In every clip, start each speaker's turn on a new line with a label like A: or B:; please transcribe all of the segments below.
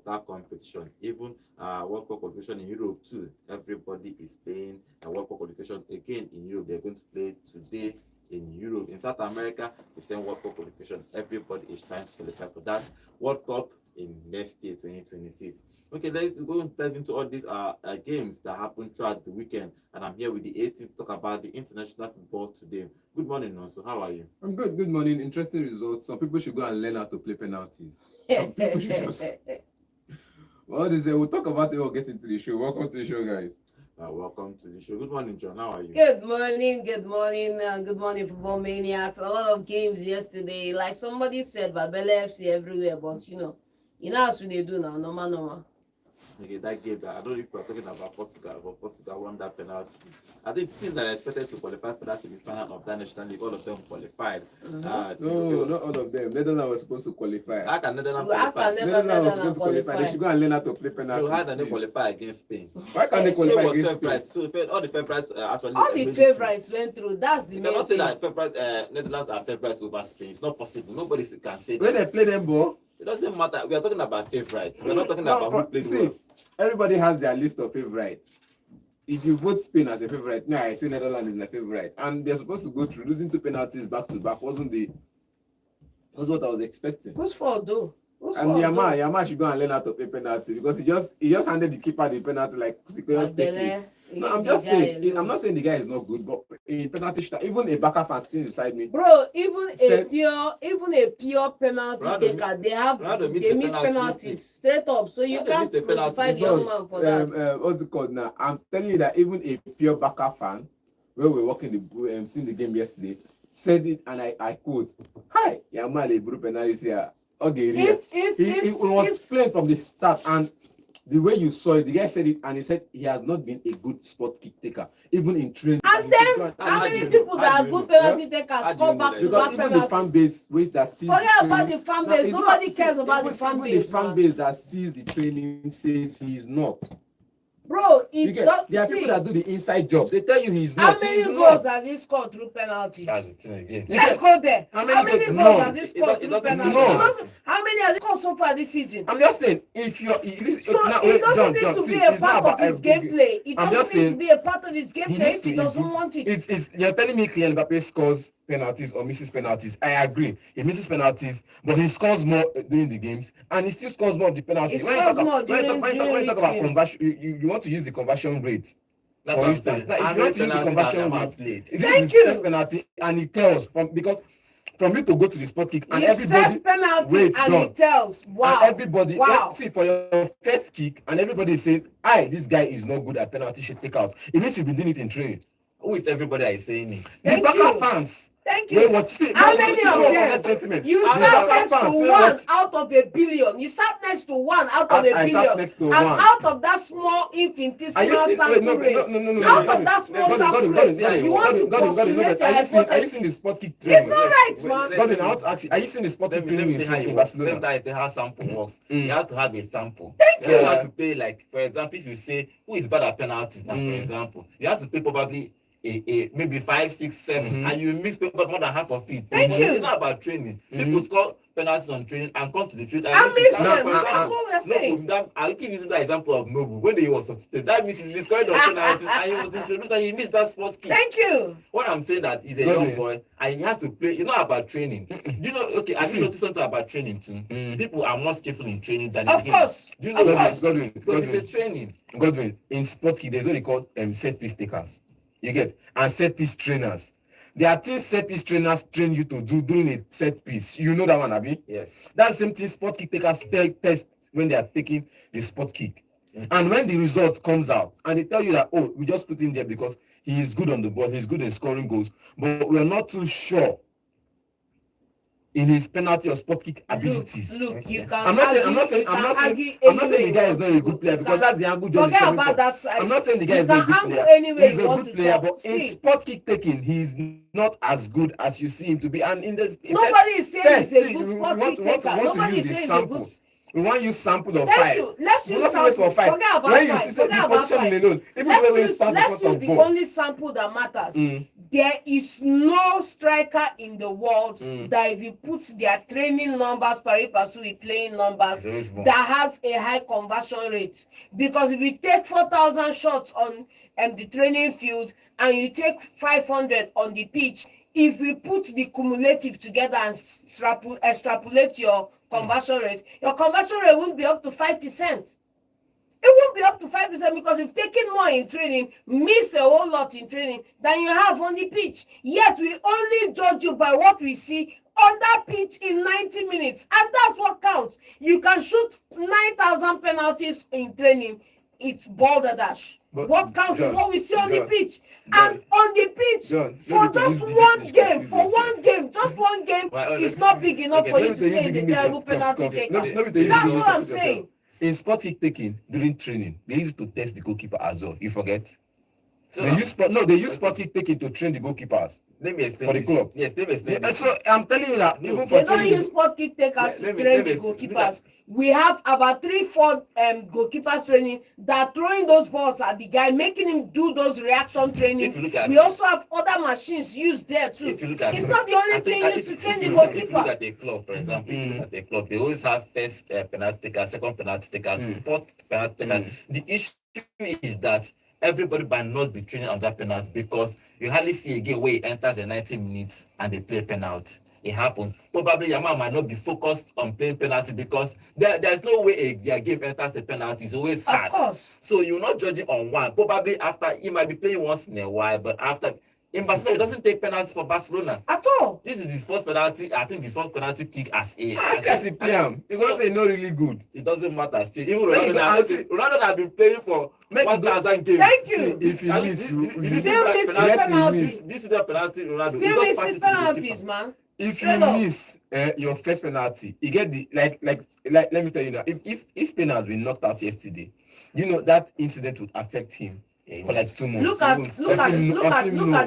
A: that competition. Even World Cup qualification in Europe too. Everybody is playing a World Cup qualification again in Europe. They're going to play today in Europe. In South America, the same World Cup qualification. Everybody is trying to qualify for that World Cup in next year, 2026. Okay, let's go and dive into all these games that happened throughout the weekend. And I'm here with the 18 to talk about the international football today. Good morning, Nonso. How are you?
B: I'm good. Good morning. Interesting results. Some people should go and learn how to play penalties. Some people should just... Well, we'll talk about it. We'll get into the show. Welcome to the show, guys.
A: Welcome to the show. Good morning, John. How are you?
C: Good morning, good morning, football maniacs. A lot of games yesterday. Like somebody said, Babele FC everywhere, but you know how they do now, normal.
A: Okay, that game, I don't know if we're talking about Portugal, but Portugal won that penalty. I think teams that are expected to qualify for that semi-final of that National League, all of them qualified.
B: No, not all of them. Netherlands was supposed to qualify.
A: How can Netherlands qualify?
B: Netherlands was supposed to qualify. They should go and learn how to play penalties.
A: So how can they qualify against Spain?
B: Why can't they qualify against Spain?
A: So all the favorites actually...
C: All the favorites went through. That's the
A: you
C: main
A: cannot
C: thing.
A: say that Netherlands are favorites over Spain. It's not possible. Nobody can say that.
B: When they play them ball,
A: it doesn't matter. We are talking about favorites. We're not talking about who played well.
B: Everybody has their list of favorites. If you vote Spain as a favorite, I say Netherlands is my favorite. And they're supposed to go through losing 2 penalties back to back. Was what I was expecting.
C: Who's fault though?
B: And Yama should go and learn how to play penalty because he just handed the keeper the penalty like No, I'm not saying the guy is not good, but in penalty shootout, even a Barca fan sitting beside me.
C: Bro, even a pure penalty taker, they miss penalties straight up. So you can't crucify the young man for that.
B: What's it called now? I'm telling you that even a pure Barca fan, when we were watching seeing the game yesterday, said it and I quote, "Hi, Yamal Ebru penalty here." Okay, he was playing from the start, and the way you saw it, the guy said it, and he said he has not been a good spot kick taker, even in training.
C: And then, how many people that are good penalty takers come back to back penalties?
B: The fan base ways that sees
C: forget about the fan base. Nobody cares about the fan base.
B: The fan base that sees the training says he is not.
C: Bro,
B: there are people that do the inside job. They tell you he's not.
C: How many goals has he scored through penalties?
A: That's the thing again.
C: Let's go there. How many goals has he scored through penalties? How many has he scored so far this season?
B: I'm just saying, if you're...
C: it doesn't need to be a part of his gameplay. It doesn't need to be a part of his gameplay if he doesn't want it.
D: You're telling me Kylian Mbappé scores penalties or misses penalties. I agree. He misses penalties, but he scores more during the games, and he still scores more of the penalties. When you talk about conversion, you want to use the conversion rate.
A: That's
D: for instance, now, if you want to use the conversion rate,
C: thank you.
D: First penalty, and it tells because from you to go to the spot kick, and
C: his
D: everybody
C: first penalty and it tells. Wow.
D: And everybody, see, for your first kick, and everybody is saying, this guy is not good at penalty, should take out. It means you've been doing it in training.
A: Who is everybody that is saying it?
D: The Barca fans.
C: Thank you. How many of them? You sat next to 1 out of a billion. You sat next to 1 out of a billion. And out of that small infinitesimal sample rate. Out of that small sample rate. You want to postulate your hypothesis.
D: Are you seeing the spot kick training?
C: It's not right, man.
D: Godwin, I want to ask you, are you seeing the spot kick training in Barcelona?
A: Let me how sample works. You have to have a sample.
C: Thank you.
A: You have to pay, like, for example, if you say, who is bad at penalties now, for example, you have to pay probably maybe 5, 6, 7, and you miss more than half of it.
C: Thank you.
A: It's not about training. People score penalties on training and come to the field.
C: I miss them. That's what we're saying.
A: I'll keep using that example of Nobu. When he was substituted, that means he scored on penalties and he was introduced and he missed that sports kick.
C: Thank you.
A: What I'm saying that he's a young boy and he has to play. It's not about training. Do you know? Okay, have you noticed something about training too? People are more skillful in training than in games.
C: Of course.
A: Do you know that?
D: Godwin,
A: Because it's a training.
D: Godwin, in sport kick, there's what they call set piece takers. You get, and set piece trainers. There are things set piece trainers train you to do during a set piece. You know that one, Abi?
A: Yes.
D: That's the same thing sport kick takers test when they are taking the sport kick. And when the results comes out, and they tell you that, we just put him there because he is good on the ball, he's good in scoring goals, but we are not too sure in his penalty or spot kick abilities.
C: Look, you can.
D: I'm not saying the guy is not a good player because that's the angle John is coming from. I'm not saying the guy is not a good player. He's a good player, but in spot kick taking, he's not as good as you see him to be. And in the
C: nobody is saying he's a good spot kick taker. Nobody is saying he's a good.
D: We want you sample of
C: Thank
D: 5.
C: you. Let's
D: We
C: use
D: not wait
C: sample.
D: for 5.
C: Forget about
D: When you
C: 5.
D: see say
C: Forget
D: the
C: about
D: positioning
C: 5.
D: alone, even when we stand in
C: Let's
D: front
C: use
D: of
C: the
D: goal.
C: only sample that matters. There is no striker in the world that if you put their training numbers pari passu with playing numbers that has a high conversion rate. Because if you take 4,000 shots on the training field and you take 500 on the pitch, if we put the cumulative together and extrapolate your conversion rate, your conversion rate won't be up to 5%. It won't be up to 5% because you've taken more in training, missed a whole lot in training than you have on the pitch. Yet we only judge you by what we see on that pitch in 90 minutes. And that's what counts. You can shoot 9,000 penalties in training. It's balderdash.
D: But
C: What counts is what we see on the pitch.
D: John,
C: And on the pitch, for just one game, just one game, it's not big enough for you to say it's a terrible penalty taker. That's what I'm saying.
D: In sport kick taking during training, they used to test the goalkeeper as well. You forget?
A: So
D: They use sport kick taking to train the goalkeepers
A: let me explain
D: for the
A: this.
D: club.
A: Yes, let me explain this.
D: So I'm telling you that even for
C: They don't
D: training,
C: use spot kick takers to
A: Let me-
C: train
A: let
C: the
A: me-
C: goalkeepers. We have about 3-4 goalkeepers training that are throwing those balls at the guy, making him do those reaction training.
A: If you look at
C: We also have other machines used there too.
A: If you look at
C: It's not the only thing used to train the
A: If you look
C: goalkeeper.
A: at a club, for example, if you look at a club, they always have first penalty taker, second penalty taker, fourth penalty taker. The issue is that everybody might not be training on that penalty because you hardly see a game where he enters the 90 minutes and they play penalty. It happens. Probably Yamal might not be focused on playing penalty because there's no way their game enters the penalty. It's always hard.
C: Of course.
A: So you're not judging on one. Probably after he might be playing once in a while, but after in Barcelona, he doesn't take penalties for Barcelona.
C: At all.
A: This is his first penalty. I think his first penalty kick as a.
D: as he play him, he's gonna say not really good.
A: It doesn't matter still. Even
D: Make it go-
A: Ronaldo has been playing for
D: Make it go-
A: 1,000 games.
C: Thank you.
D: See, if he
A: And
D: miss, you
C: Still missing
D: yes, he
C: penalties.
D: miss.
A: This is the penalty Ronaldo. He
C: Still
A: just passed
C: missing
A: it to the
C: penalties,
A: keeper.
C: man.
D: If
C: Straight
D: you
C: up.
D: miss your first penalty, you get the like let me tell you now. If Spain has been knocked out yesterday, you know that incident would affect him for like 2 months.
C: Look at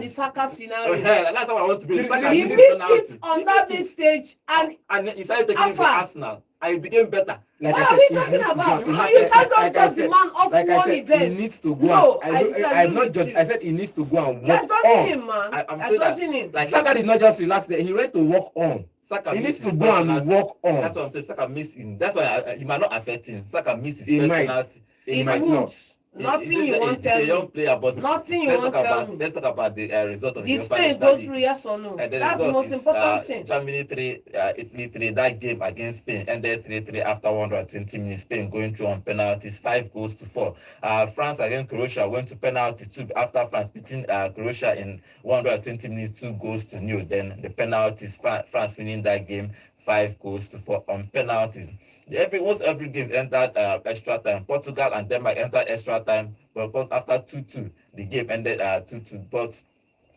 C: the Saka scenario.
A: That's how I want to be. Saka
C: He
A: missed
C: missed
A: penalty.
C: it on that big stage and
A: He started taking it to
C: Alpha.
A: Arsenal and it became better.
D: Like
C: what
D: I
C: are
D: said,
C: we
D: he
C: talking
D: needs to
C: about?
D: go-
C: You can't
D: like I
C: judge the
D: said-
C: man off
D: like I
C: one
D: said,
C: event.
D: he needs to go.
C: No,
D: and,
C: I
D: I
C: disagree
D: have not
C: with
D: judged.
C: you.
D: I said he needs to go and
C: You're
D: work
C: judging
D: on.
C: him, man.
A: I'm
C: You're
A: saying that,
C: judging him.
A: like,
D: Saka did not just relax there. He went to work on.
A: Saka
D: He
A: missed
D: needs to
A: his
D: go
A: first
D: and
A: penalty.
D: work on.
A: That's what I'm saying. Saka missed him. That's why he might not affect him. Saka missed his
D: He
A: first
D: might.
A: penalty.
D: He
C: It
D: might
C: won't.
D: not.
C: Nothing you won't
A: He's
C: tell
A: a young
C: me.
A: player, but
C: Nothing you
A: let's
C: won't
A: talk
C: tell
A: about
C: me.
A: let's talk about the result of the
C: Did
A: Uefa
C: Spain
A: National
C: go
A: League.
C: through, yes or no?
A: And the
C: That's the
A: result
C: most
A: is,
C: important thing.
A: Germany 3, Italy 3. That game against Spain ended 3-3 after 120 minutes. Spain going through on penalties, 5-4. France against Croatia went to penalty 2 after France beating Croatia in 120 minutes, 2-0. Then the penalties, France winning that game 5-4 on penalties. Almost every game entered extra time. Portugal and Denmark entered extra time, but after 2-2, the game ended 2-2. But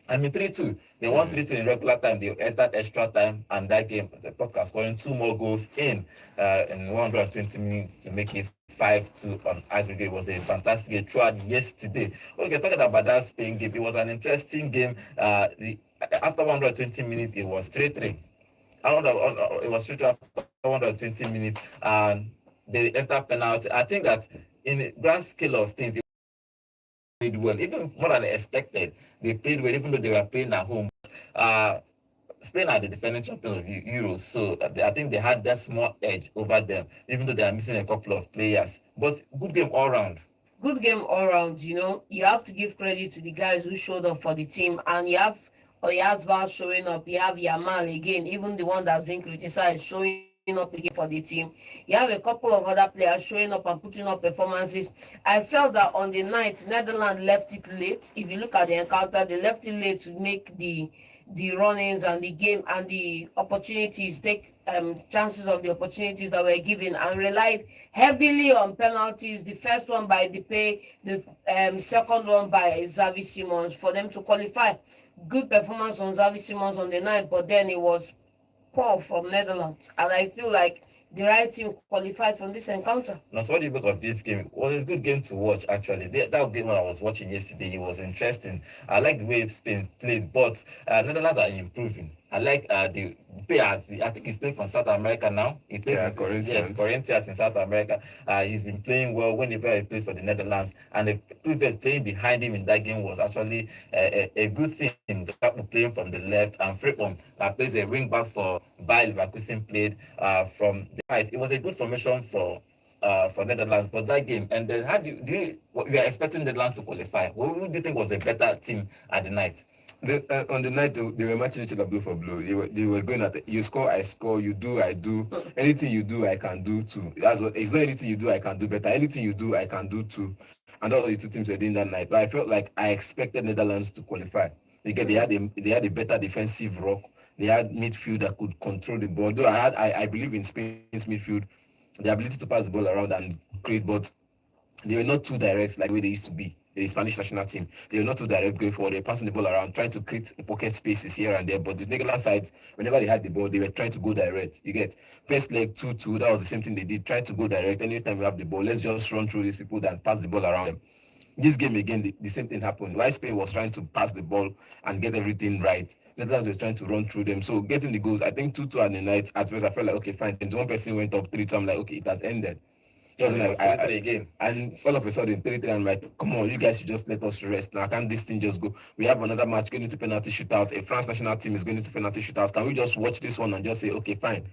A: 3-2. They won 3-2 in regular time. They entered extra time, and that game, the Portugal scoring 2 more goals in 120 minutes to make it 5-2 on aggregate. It was a fantastic game throughout yesterday. Okay, talking about that Spain game, it was an interesting game. After 120 minutes, it was 3-3. It was 3-3 after 120 minutes, and they entered penalty. I think that in the grand scale of things, they played well, even more than expected. They played well, even though they were playing at home. Spain are the defending champions of Euros, so I think they had that small edge over them, even though they are missing a couple of players. But good game all round.
C: Good game all round. You have to give credit to the guys who showed up for the team, and you have Oyazbal showing up. You have Yamal again, even the one that's been criticized, showing up again for the team. You have a couple of other players showing up and putting up performances. I felt that on the night, Netherlands left it late. If you look at the encounter, they left it late to make the run-ins and the game and the opportunities, take chances of the opportunities that were given, and relied heavily on penalties. The first one by Depay, the second one by Xavi Simons for them to qualify. Good performance on Xavi Simons on the night, but then it was poor from Netherlands, and I feel like the right team qualified from this encounter.
A: Now, so what do you make of this game? Well, it's a good game to watch, actually. That game I was watching yesterday, it was interesting. I like the way Spain played, but Netherlands are improving. I like the player. I think he's playing from South America now. He plays
D: Corinthians.
A: Corinthians in South America. He's been playing well whenever he plays for the Netherlands, and the previous playing behind him in that game was actually a good thing. Gakpo playing from the left, and Frimpong plays a wing back for Bayer Leverkusen, played from the right. It was a good formation for Netherlands, but that game, and then how do you we are expecting Netherlands to qualify? Who do you think was a better team at the night?
D: On the night they were matching each other blow for blow. They were going at it. You score, I score. You do, I do. Anything you do, I can do too. That's what. It's not anything you do, I can do better. Anything you do, I can do too. And all the two teams were doing that night. But I felt like I expected Netherlands to qualify. They had a better defensive rock. They had midfield that could control the ball. Though I believe in Spain's midfield, the ability to pass the ball around and create, but they were not too direct like the way they used to be. The Spanish national team, they were not too direct going forward. They were passing the ball around, trying to create pocket spaces here and there. But the Netherlands sides, whenever they had the ball, they were trying to go direct. You get first leg 2-2. That was the same thing they did. Try to go direct. Anytime we have the ball, let's just run through these people and pass the ball around them. This game again, the same thing happened. While Spain was trying to pass the ball and get everything right, Netherlands was trying to run through them. So getting the goals, I think 2-2 at the night. At first, I felt like okay, fine. And one person went up 3-2. I'm like, okay, it has ended.
A: Again.
D: And all of a sudden 3-3, I'm like, come on, you guys should just let us rest. Now can't this thing just go? We have another match going into penalty shootout. A France national team is going into penalty shootout. Can we just watch this one and just say, okay, fine?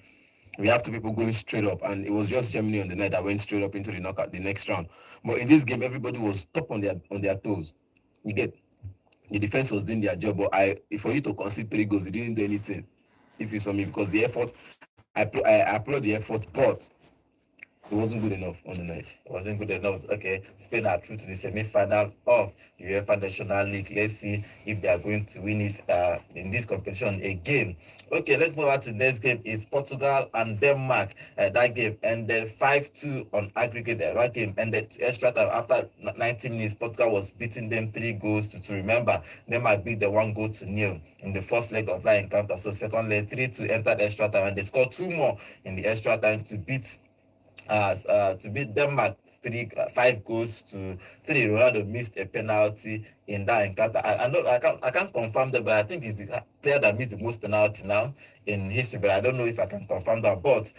D: We have two people going straight up, and it was just Germany on the night that went straight up into the knockout, the next round. But in this game, everybody was top on their toes. You get the defense was doing their job, but for you to concede 3 goals, you didn't do anything. If you saw me, because the effort, I applaud the effort, but it wasn't good enough on the night.
A: It wasn't good enough. Okay, Spain are through to the semi-final of Uefa National League. Let's see if they are going to win it in this competition again. Okay, let's move on to the next game. It's Portugal and Denmark. That game ended 5-2 on aggregate. That game ended extra time. After 90 minutes, Portugal was beating them 3 goals to 2. Remember, Denmark beat them 1-0 in the first leg of that encounter. So second leg, 3-2 entered extra time, and they scored 2 more in the extra time to beat Denmark 5 goals to 3. Ronaldo missed a penalty in that encounter. I can't confirm that, but I think he's the player that missed the most penalty now in history. But I don't know if I can confirm that. But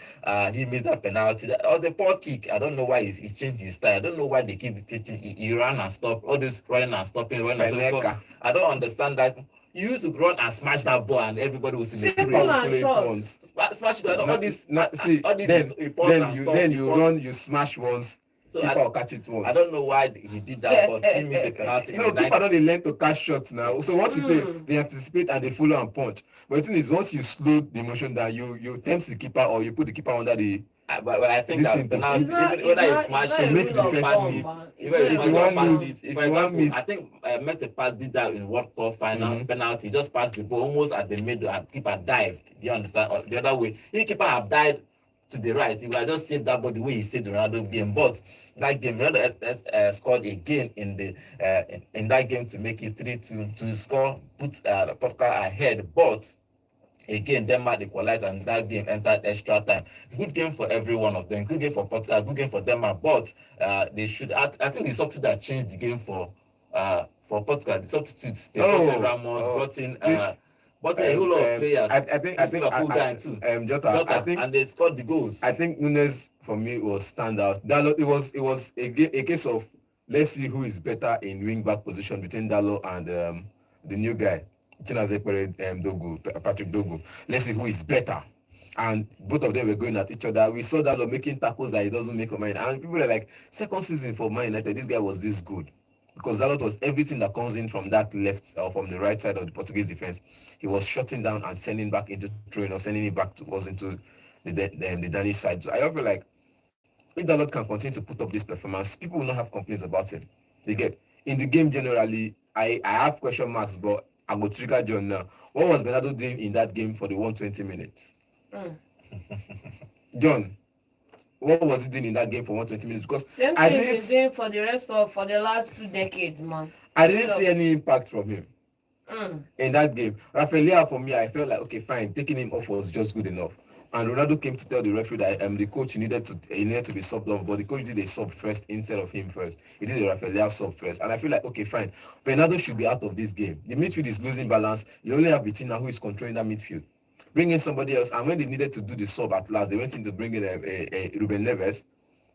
A: he missed that penalty. That was a poor kick. I don't know why he's changed his style. I don't know why they keep teaching. He ran and stop. All this running and stopping, running and stopping. I don't understand that. You used to run and smash that ball, and everybody was in the smash it. All this.
D: Then you run, you smash once. So keeper will catch it once.
A: I don't know why he did that, but he missed the penalty.
D: No, keeper don't learn to catch shots now. So once you play, they anticipate and they follow and punch. But the thing is, once you slow the motion down, you tempt the keeper or you put the keeper under the.
A: But I think that penalty, whether you smash it, make the defense if you want miss. I think Messi Pass did that in World Cup final penalty. He just passed the ball almost at the middle, and keeper dived. Do you understand? Or the other way, if keeper have dived to the right, he would have just saved that ball the way he saved the Ronaldo game. But that game, Ronaldo scored again in that game to make it 3-2 to score, put Portugal ahead. But again, Denmark equalized, and that game entered extra time. Good game for every one of them. Good game for Portugal, good game for Denmark. But they should. I think the substitute that changed the game for Portugal. The substitutes, they brought in Ramos, brought in a whole lot of players.
D: I think
A: Jota, and they scored the goals.
D: I think Nunes for me was standout. It was a case of let's see who is better in wing back position between Dalot and the new guy. Patrick Dogu. Let's see who is better. And both of them were going at each other. We saw Dalot making tackles that he doesn't make on Man United. And people are like, second season for Man United, this guy was this good. Because Dalot was everything that comes in from that left or from the right side of the Portuguese defense. He was shutting down and sending back into throwing or sending it back into the Danish side. So I feel like if Dalot can continue to put up this performance, people will not have complaints about him. You get in the game generally, I have question marks, but I go trigger John now. What was Bernardo doing in that game for the 120 minutes? John, what was he doing in that game for 120 minutes? Because
C: same thing he's doing for the last 2 decades, man.
D: I didn't see any impact from him in that game. Rafael, for me, I felt like okay, fine, taking him off was just good enough. And Ronaldo came to tell the referee that the coach needed to be subbed off, but the coach did a sub first instead of him first. He did a Rafael sub first, and I feel like okay, fine. Bernardo should be out of this game. The midfield is losing balance. You only have Vitinha who is controlling that midfield. bring in somebody else. And when they needed to do the sub at last, they went in to bring in a Ruben Neves,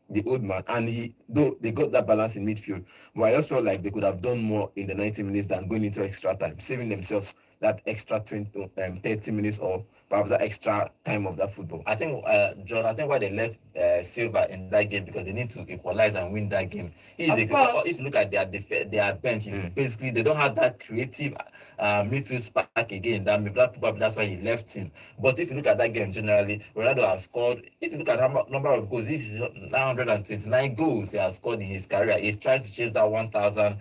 D: the old man, and though they got that balance in midfield, but I just felt like they could have done more in the 90 minutes than going into extra time, saving themselves that extra 30 minutes or perhaps that extra time of that football.
A: I think, John, I think why they left Silva in that game because they need to equalize and win that game. If you look at their bench, basically they don't have that creative midfield spark again. That's why he left him. But if you look at that game generally, Ronaldo has scored. If you look at the number of goals, this is 929 goals he has scored in his career. He's trying to chase that 1,000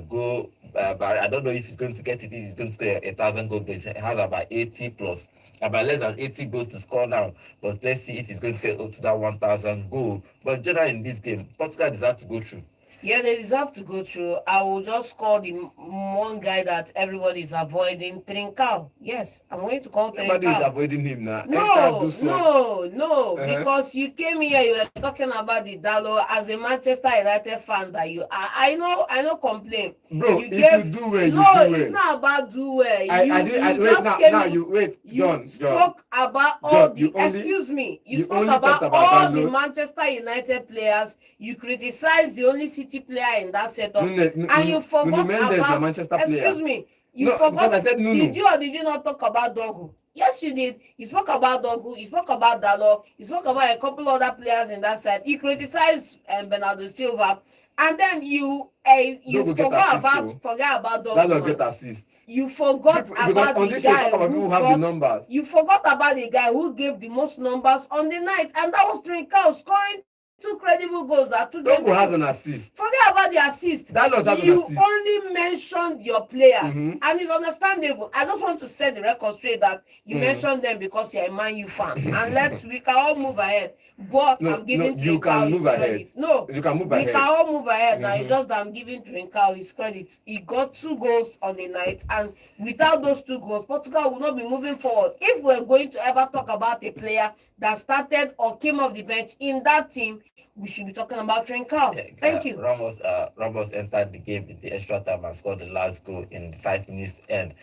A: goal. But I don't know if he's going to get it. If he's going to score 1,000 goals, but he has about 80 plus, about less than 80 goals to score now. But let's see if he's going to get up to that 1,000 goal. But generally in this game, Portugal deserve to go through.
C: Yeah, they deserve to go through. I will just call the one guy that everybody is avoiding, Trincao. Yes, I'm going to call Trincao.
D: Nobody is avoiding him now.
C: No, because you came here, you were talking about the Dalo as a Manchester United fan that you are. I know, complain.
D: Bro, you do well, you do well.
C: It's not about do well.
D: John.
C: Spoke about all the, excuse me, you spoke about all the Manchester United players. You criticized the only City player in that setup, and you forgot about
D: Manchester player.
C: Excuse me, you forgot.
D: I said
C: Did you or did you not talk about Dogu? Yes, you did. You spoke about Dogu. You spoke about Dalo. You spoke about a couple other players in that side. You criticized Bernardo Silva, and then you forgot about Dogu.
D: Dalo get assists.
C: You forgot about the guy who
D: have the numbers.
C: You forgot about the guy who gave the most numbers on the night, and that was Trincao scoring 2 credible goals that took
D: Dogu has an assist.
C: Forget about the assist. You only mentioned your players, and it's understandable. I just want to set the record straight that you mentioned them because you're a Man U fan, and we can all move ahead. But I'm giving
D: you can move ahead.
C: No,
D: you can move ahead.
C: We can all move ahead now. It's just that I'm giving Trincao his credit. He got 2 goals on the night, and without those 2 goals, Portugal will not be moving forward. If we're going to ever talk about a player that started or came off the bench in that team, we should be talking about Trincao. Thank you.
A: Ramos entered the game in the extra time and scored the last goal in 5 minutes to end.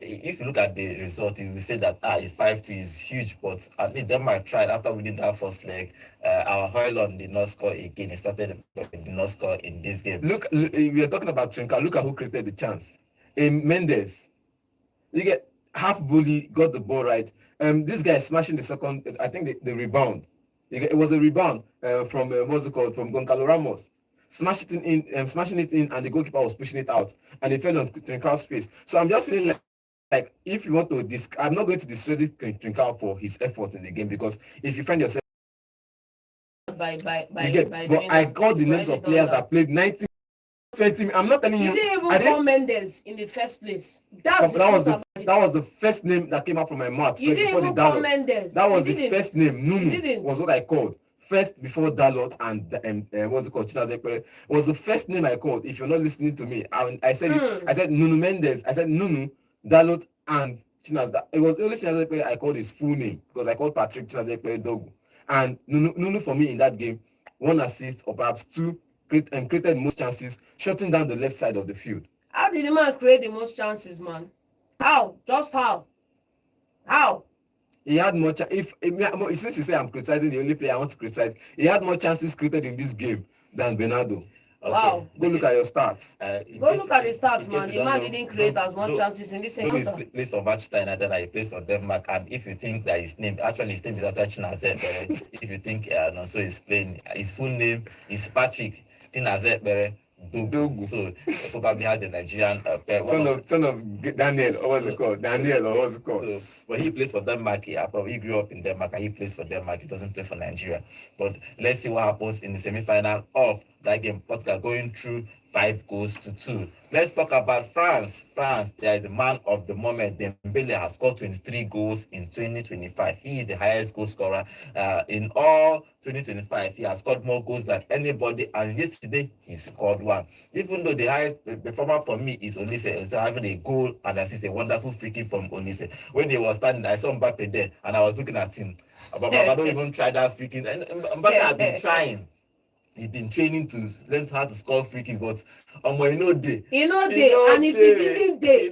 A: If you look at the result, you will say that it's 5-2 is huge, but at least Denmark tried after winning that first leg. Our Højlund did not score again. He started, but did not score in this game.
D: Look, we are talking about Trincao. Look at who created the chance. Mendes. You get half volley, got the ball right. This guy smashing the second. I think the rebound. It was a rebound from from Goncalo Ramos, smashing it in, and the goalkeeper was pushing it out, and it fell on Trincao's face. So I'm just feeling like if you want to, I'm not going to discredit Trincao for his effort in the game, because if you find yourself, but I called the names of players that played 90, 20. I'm not telling you.
C: You didn't even call Mendes in the first place. That
D: was the first name that came out from my mouth.
C: You didn't even call Mendes.
D: That was the first name. Nunu was what I called. First before Dalot and what's it called? Chinazekpere was the first name I called. If you're not listening to me, I said I said Nunu Mendes. I said Nunu, Dalot, and Chinaz. It was only Chinazekpere I called his full name, because I called Patrick Chinazekpere Dogu. And Nunu for me in that game, 1 assist or perhaps 2. Created most chances, shutting down the left side of the field.
C: How did the man create the most chances, man? How? Just how? How?
D: He had more since you say I'm criticizing the only player I want to criticize, he had more chances created in this game than Bernardo.
A: Okay.
C: Wow.
D: Go look at your stats.
C: Go look at the stats, man. The man didn't create as much chances in this encounter.
A: He plays for Manchester United and he plays for Denmark. And if you think that his name is actually Chinazekpere, if you think so he's playing, his full name is Patrick Chinazekpere Dogu. So probably has the Nigerian
D: son of Daniel, or what's it called? So,
A: but he plays for Denmark. He grew up in Denmark and he plays for Denmark. He doesn't play for Nigeria. But let's see what happens in the semi-final of that game. Portugal going through 5-2. Let's talk about France. France, there is a man of the moment. Dembele has scored 23 goals in 2025. He is the highest goal scorer in all 2025. He has scored more goals than anybody, and yesterday he scored 1. Even though the highest performer for me is Olise, so having a goal and assist, a wonderful free kick from Olise. When he was standing, I saw Mbappe there, and I was looking at him. But I don't even try that free kick. Mbappe has been trying.
D: he been training to learn how to score free kicks, but you know they.
C: And if he didn't dey,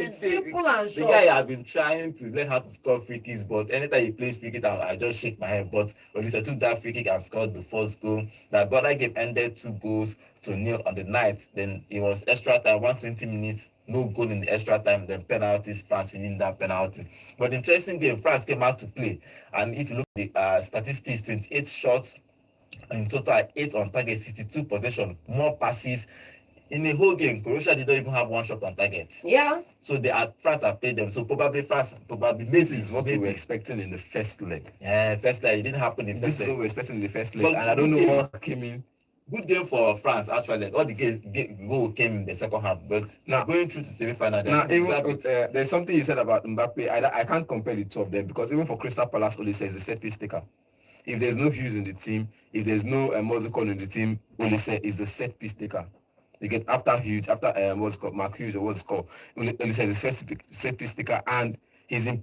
C: simple and
D: The
C: short.
D: guy have been trying to learn how to score free kicks, but anytime he plays free kick, I just shake my head. But Olise took that free kick and scored the first goal. That brother game ended 2-0 on the night. Then it was extra time, 120 minutes, no goal in the extra time. Then penalties, France winning that penalty. But the interesting game, France came out to play, and if you look at the statistics, 28 shots in total, 8 on target, 62 possession, more passes. In the whole game, Croatia did not even have one shot on target.
C: Yeah.
D: So France have played them. So probably
B: This is what we were expecting in the first leg.
D: Yeah, first leg. It didn't happen in the first leg.
B: This is what we were expecting in the first leg.
D: But
B: And I don't know what came in.
D: Good game for France, actually. All the goal came in the second half. But
B: now,
D: going through to semi-final,
B: there's something you said about Mbappe. I can't compare the two of them, because even for Crystal Palace, Olise is a set-piece taker. If there's no Hughes in the team, if there's no Mozikon in the team, Olise is the set-piece taker. You get after Hughes, after Mark Hughes, or what's called, Olise is a set-piece taker, and he's in.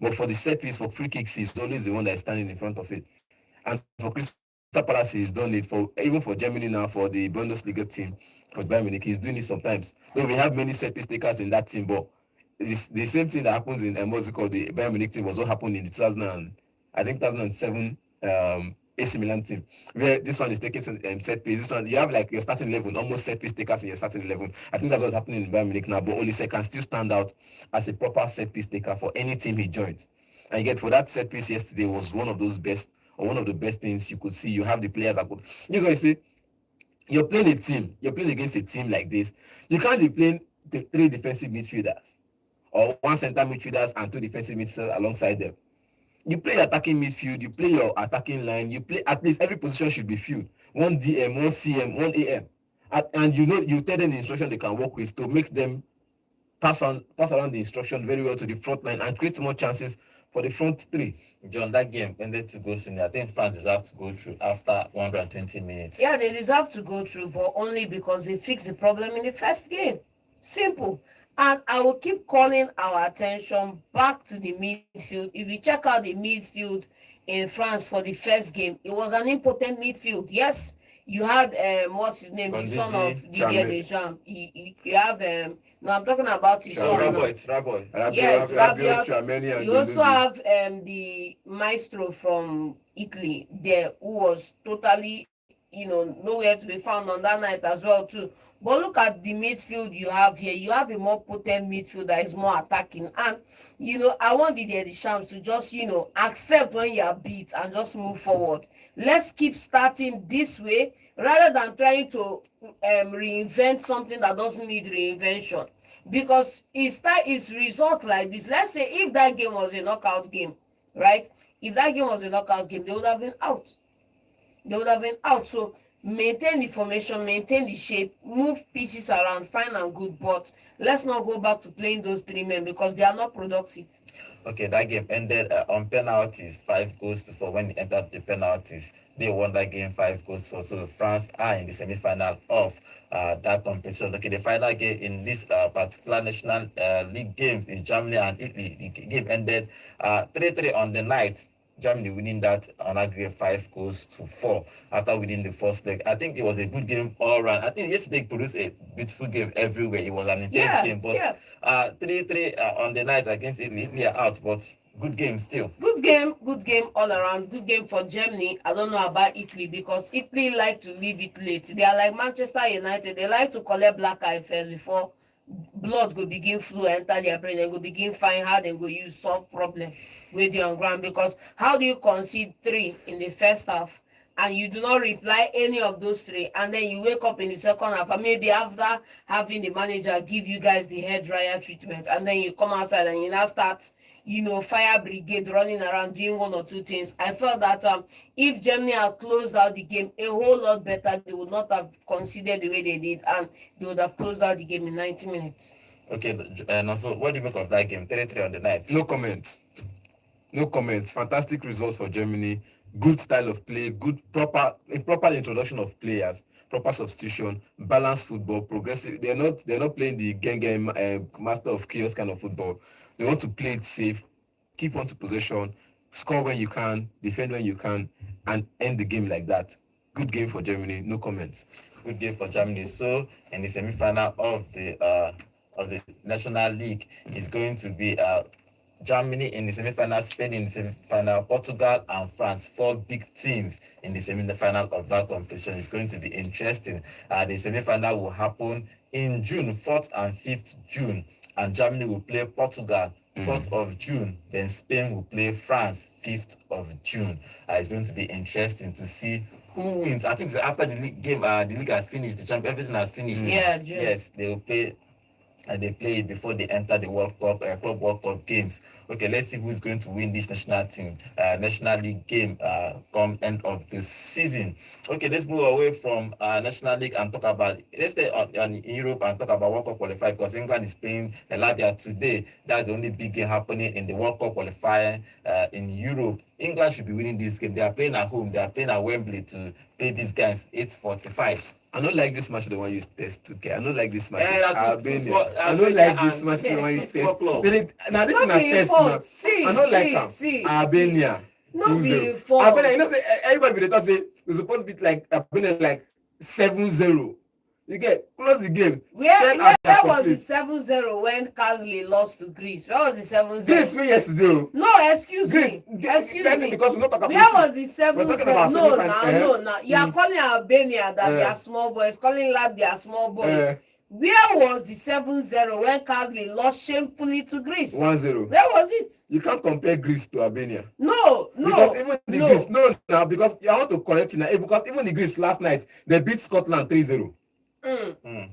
B: But for the set-piece, for free kicks, he's always the one that is standing in front of it. And for Crystal Palace, he's done it even for Germany now, for the Bundesliga team, for Bayern Munich, he's doing it sometimes. Though we have many set-piece takers in that team, but it's the same thing that happens in what's it called, the Bayern Munich team, was what happened in the 2007 AC Milan team, where this one is taking set piece. This one, you have like your starting 11, almost set piece takers in your starting 11. I think that's what's happening in Bayern Munich now. But Olise can still stand out as a proper set piece taker for any team he joins. And you get, for that set piece yesterday was one of those best, or one of the best things you could see. You have the players that could. This is what I say. You're playing a team. You're playing against a team like this. You can't be playing 3 defensive midfielders, or 1 center midfielders and 2 defensive midfielders alongside them. You play attacking midfield, you play your attacking line, you play, at least every position should be filled. 1 DM, 1 CM, 1 AM. And you tell them the instruction they can work with to make them pass around the instruction very well to the front line and create more chances for the front 3.
D: John, that game ended 2-0. I think France deserve to go through after 120 minutes.
C: Yeah, they deserve to go through, but only because they fixed the problem in the first game. Simple. And I will keep calling our attention back to the midfield. If you check out the midfield in France for the first game, it was an impotent midfield. Yes, you had what's his name, the son of Didier Deschamps. You have no, I'm talking about his son.
D: Raboy.
C: Yes, Rabiot. You also have the maestro from Italy there, who was totally, nowhere to be found on that night as well too. But look at the midfield you have here. You have a more potent midfield that is more attacking. And, I want Didier Deschamps to just, accept when you are beat and just move forward. Let's keep starting this way rather than trying to reinvent something that doesn't need reinvention. Because it's results like this. Let's say if that game was a knockout game, right? If that game was a knockout game, they would have been out. So maintain the formation, maintain the shape, move pieces around, fine and good, but let's not go back to playing those 3 men because they are not productive.
D: Okay, that game ended on penalties, 5-4. When they entered the penalties, they won that game 5-4. So France are in the semi-final of that competition. Okay, the final game in this particular National League games is Germany and Italy. The game ended 3-3 on the night. Germany winning that on aggregate 5-4 after winning the first leg. I think it was a good game all around. I think yesterday produced a beautiful game everywhere. It was an intense game, but 3-3 on the night against Italy. Italy are out, but good game still. Good
C: game all around. Good game for Germany. I don't know about Italy because Italy like to leave it late. They are like Manchester United. They like to collect black eye first before blood go begin flow enter their brain. They go begin find how they go use solve problem with the on ground. Because how do you concede 3 in the first half and you do not reply any of those 3, and then you wake up in the second half and maybe after having the manager give you guys the hair dryer treatment, and then you come outside and you now start fire brigade running around doing 1 or 2 things. I felt that if Germany had closed out the game a whole lot better, they would not have considered the way they did, and they would have closed out the game in 90 minutes.
D: Okay, and also, what do you make of that game? 3-3 on the night.
B: No comments. Fantastic results for Germany. Good style of play, proper introduction of players, proper substitution, balanced football, progressive. They're not playing the gang master of chaos kind of football. They want to play it safe, keep on to possession, score when you can, defend when you can, and end the game like that.
D: good game for Germany. No comment.
A: Good game for Germany. So in the semi-final of the National League is going to be Germany in the semi-final, Spain in the semi-final, Portugal and France. 4 big teams in the semi-final of that competition. It's going to be interesting. The semi-final will happen in June, 4th and 5th June, and Germany will play Portugal 4th of June. Then Spain will play France 5th of June. It's going to be interesting to see who wins. I think after the league game, the league has finished, the champion, everything has finished.
C: Yeah, June.
A: Yes, they will play. And they play it before they enter the World Cup, Club World Cup games. Okay, let's see who is going to win this National League game come end of the season. Okay, let's move away from National League and talk about, let's stay on Europe and talk about World Cup qualifier, because England is playing Latvia today. That's the only big game happening in the World Cup qualifier in Europe. England should be winning this game. They are playing at home. They are playing at Wembley to play these guys 8:45.
D: I don't like this match. The one you test 2K. I don't like this match.
A: Albania.
D: I don't like this match. The one you test. Now this is my test match. I don't like them. Albania.
C: No
D: 2-0. Albania. You know, say everybody be the talk say it's supposed to be like Albania like 7-0. You get close the game.
C: Where was the 7-0 when Carsley lost to Greece? Where was the 7-0?
D: Greece me yesterday.
C: No, excuse me. Excuse me.
D: Because we're not talking about.
C: Where was the 7-0? No. You are calling Albania that they are small boys. Calling Latvia small boys. Where was the 7-0 when Carsley lost shamefully to Greece?
D: 1-0.
C: Where was it?
D: You can't compare Greece to Albania.
C: No.
D: Because even the Greece, now because I want to correct you now. Because even the Greece last night they beat Scotland 3-0.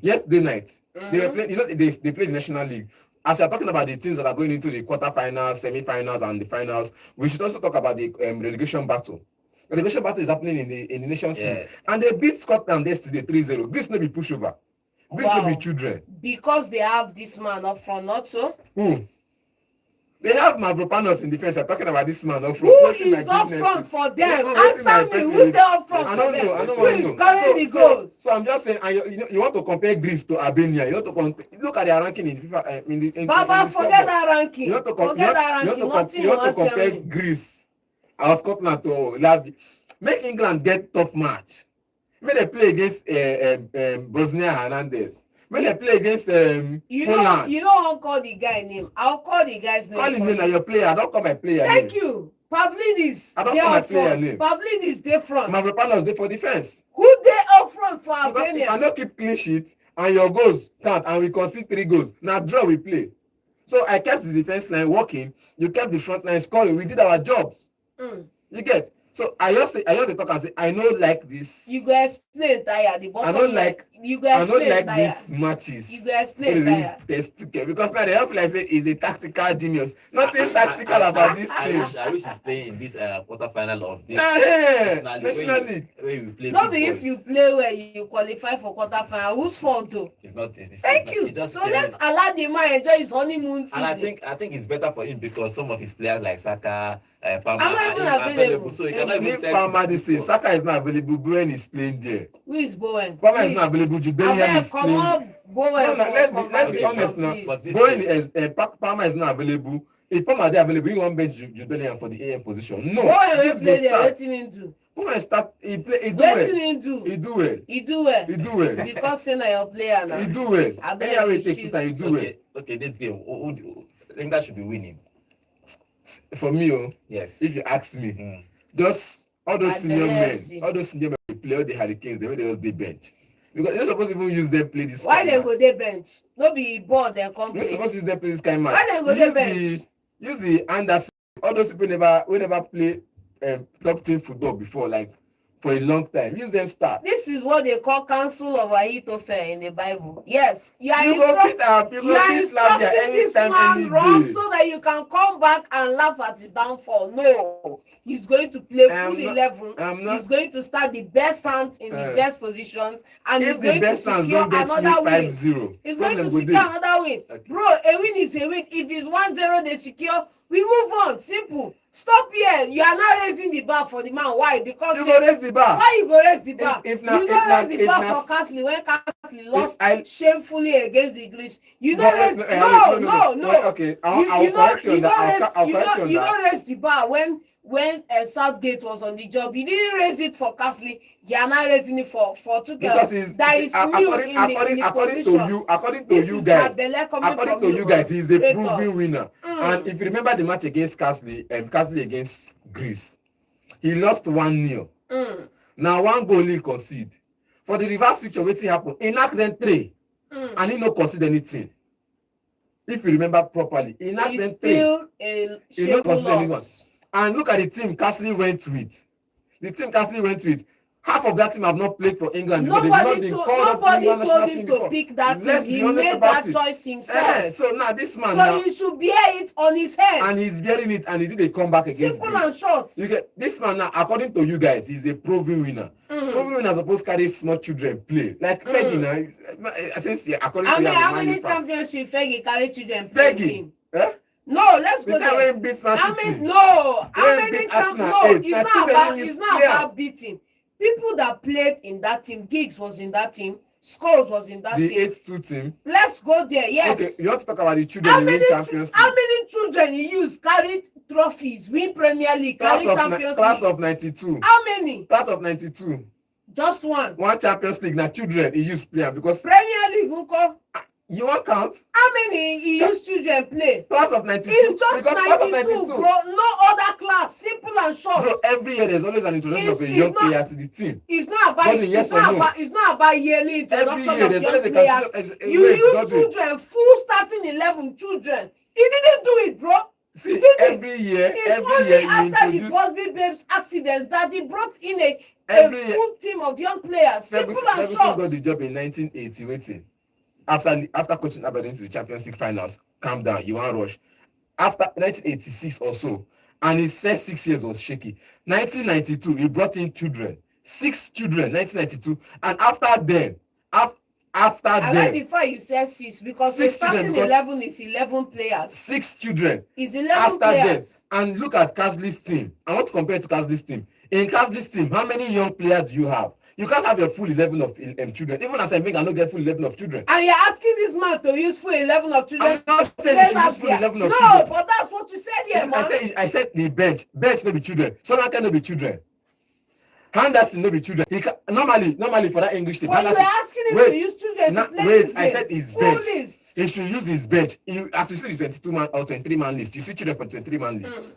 D: Yesterday night they were playing. You know they played the National League. As we are talking about the teams that are going into the quarterfinals, semi-finals, and the finals, we should also talk about the relegation battle. The relegation battle is happening in the Nations League, and they beat Scotland yesterday 3-0. Greece no be pushover. Greece no be children.
C: Because they have this man up front, not so.
D: Who? They have Mavropanos in defense. I'm talking about this man up front.
C: Who is up front for them? Answer me. Who they up front for them?
D: I don't
C: Who is scoring the goals?
D: So I'm just saying, you want to compare Greece to Albania. You want to look at their ranking in FIFA.
C: Baba, forget that ranking.
D: You want to compare Greece or Scotland to Latvia. Make England get tough match. May they play against Bosnia Hernandez. When they play against Poland.
C: You don't call the guy name. I'll call the guy's name.
D: Call his name, your player. I don't call my player
C: Thank
D: name.
C: you. Pavlidis.
D: I don't call my player name.
C: Pavlidis they front.
D: Mavropanos they for defense.
C: Who they up front for
D: Because
C: Albania?
D: if I don't keep clean sheet and your goals count and we concede 3 goals, now draw we play. So I kept the defense line working. You kept the front line scoring. We did our jobs. You get. So I just talk and say I don't like this.
C: You go explain tire the bottom.
D: I don't like.
C: You go explain
D: I don't like
C: tire.
D: these matches.
C: You go explain tire.
D: Because now they have like say he's a tactical genius. Nothing tactical about this thing.
A: I wish he's playing in this quarterfinal of this
D: National League.
A: Where we play.
C: Not be if you play where you qualify for quarterfinal. Whose fault though?
A: It's not.
C: Thank you. So let's allow the man enjoy his honeymoon season.
A: And I think it's better for him because some of his players like Saka,
C: I'm
A: Palmer
C: not even available.
A: So he cannot even tell.
D: Palmer this thing. Saka is not available. Bowen is playing there.
C: Who is Bowen?
D: Palmer is not available. Judelia is playing.
C: Bowen.
D: Let's be honest now. Bowen is Palmer is not available. If Palmer is available, he won't bench Judelia for the AM position. No.
C: Bowen will play there. Waiting into.
D: Bowen start. He do well.
C: He do well. Because say na your player now.
D: He do well. Anyway, take it and he do well.
A: Okay, this game, England should be winning.
D: For me,
A: yes.
D: If you ask me, just all those senior men play all the Hurricanes, they just dey bench. Because you're supposed to even use them play this.
C: Why they go dey bench? No be ball they come play.
D: You're supposed to use them play this kind of match.
C: Why they go dey bench?
D: Use the Anderson. All those people never play top team football before, like for a long time. Use them start.
C: This is what they call counsel of Ahithophel in the Bible. Yes, you are
D: instructing
C: this man wrong so that you can come back and laugh at his downfall. No, he's going to play full 11. He's going to start the best hand in the best positions, and he's going to secure another win. He's going to secure another win. Bro, a win is a win. If it's 1-0, they secure. We move on. Simple. Stop here. You are not raising the bar for the man. Why? Because
D: you go raise the bar.
C: Why you go raise the bar?
D: You
C: don't raise the bar for Castley when Castley lost shamefully against the Greece. You don't raise. No.
D: Okay, I'll correct you on that.
C: You don't raise the bar when when Southgate was on the job. He didn't raise it for Castle. He are now raising it for Tuchel.
D: Because
C: that is new in the position.
D: According to you guys, he's a
C: straight
D: proven
C: up.
D: winner. And if you remember the match against Castle against Greece, he lost 1-0. Now 1 goal he concede. For the reverse picture, wetin happen? He knocked them 3, and he no concede anything. If you remember properly, he knocked them 3.
C: Still a shameful loss.
D: And look at the team Castle went with. The team Castle went with. Half of that team have not played for England.
C: Nobody told him to pick that team. He made that choice himself.
D: So now this man,
C: so he should bear it on his head.
D: And he's bearing it, and he did a comeback against
C: Simple and short.
D: You get this man now. According to you guys, he's a proven winner. Proven winner supposed to carry small children play like Fergie now. Since according to
C: how many championship Fergie carry children play?
D: Fergie.
C: No, let's go there. It's not about beating. People that played in that team, Giggs was in that team, Scholes was in that team.
D: The 8-2 team.
C: Let's go there, yes.
D: Okay, you want to talk about the children in the Champions League.
C: How many children he used carried trophies, win Premier League, carry Champions League?
D: Class of 92.
C: How many?
D: Class of 92.
C: Just one.
D: One Champions League, now children he used player because
C: Premier League, Uko.
D: You won't count.
C: How many he used children play?
D: Class of 92.
C: It's just
D: because
C: 92, bro. No other class. Simple and short.
D: Bro, every year there's always an introduction of a young player to the team.
C: It's not about yearly introduction of young players. You use children, full starting 11 children. He didn't do it, bro.
D: See, every year
C: after the Busby Babes accidents that he brought in a full team of young players. Simple and short.
D: Got the job in 1980. Waiting. After coaching Aberdeen to the Champions League finals, calm down, you want rush. After 1986 or so, and his first 6 years was shaky. 1992, he brought in children, 6 children. 1992, and I
C: like the fact you said 6 because the starting 11 is 11 players.
D: 6 children.
C: It's 11 players.
D: And look at Castle's team. I want to compare to Castle's team. In Castle's team, how many young players do you have? You can't have a full 11 of children. Even as I think I don't get full 11 of children.
C: And you're asking this man to use full 11 of children?
D: I'm not saying you should use full 11 of children.
C: No, but that's what you said here, man.
D: I said the bench. Bench no be children. Someone can no be children. Henderson no be children. He can, normally for that English team.
C: But you were asking him to use children to play this game.
D: I said his bench. He should use his bench. As you see the 22-man or 23-man list, you see children for 23-man list.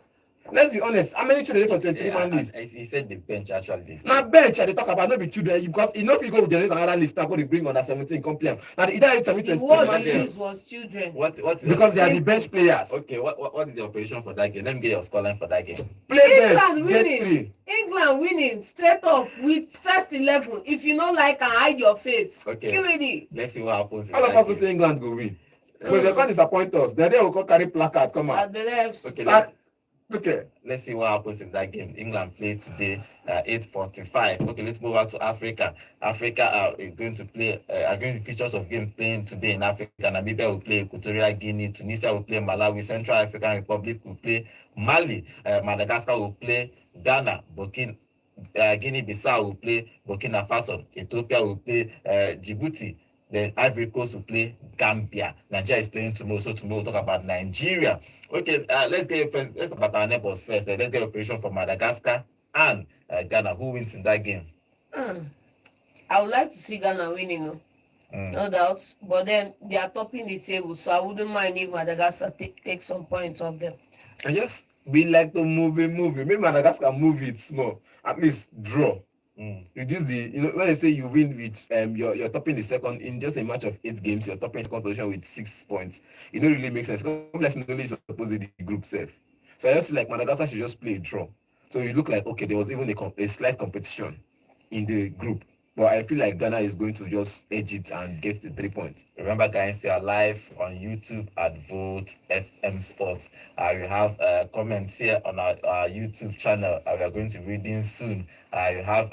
D: Let's be honest. How many children for 23-man list?
A: He said the bench actually.
D: Now bench, they talk about not be children because you know if you go generate another list, now go to bring under 17 come play. Now either it's 23-man
C: list was children.
A: What
D: because they are the bench players.
A: Okay, what is the operation for that game? Let me get your scoreline for that game.
C: England winning. England winning straight up with first 11. If you don't like and hide your face.
A: Okay.
C: Give it.
A: Let's see what happens.
D: All of us will say England go win. Because they can't disappoint us. Then they will go carry placard, come out.
A: Okay, let's see what happens in that game. England plays today 8:45. Okay, let's move on to Africa. Africa is going to play are going to features of game playing today in Africa. Namibia will play Equatorial Guinea, Tunisia will play Malawi, Central African Republic will play Mali, Madagascar will play Ghana, Guinea-Bissau will play Burkina Faso, Ethiopia will play Djibouti. Then Ivory Coast will play Gambia. Nigeria is playing tomorrow, so tomorrow we'll talk about Nigeria. Okay, let's talk about our neighbors first. Let's get operation for Madagascar and Ghana. Who wins in that game?
C: I would like to see Ghana winning, no doubt. But then they are topping the table, so I wouldn't mind if Madagascar take some points off them.
D: Yes, we like to move it. Maybe Madagascar move it small, at least draw. Reduce the, when they say you win with you're topping the second in just a match of 8 games, you're topping second position with 6 points. It don't really make sense. Because only supposed to the group safe. So I just feel like Madagascar should just play a draw. So you look like okay, there was even a slight competition in the group. But I feel like Ghana is going to just edge it and get the 3 points.
A: Remember, guys, we are live on YouTube at Vote FM Sports. We have comments here on our YouTube channel. We are going to be reading soon. You have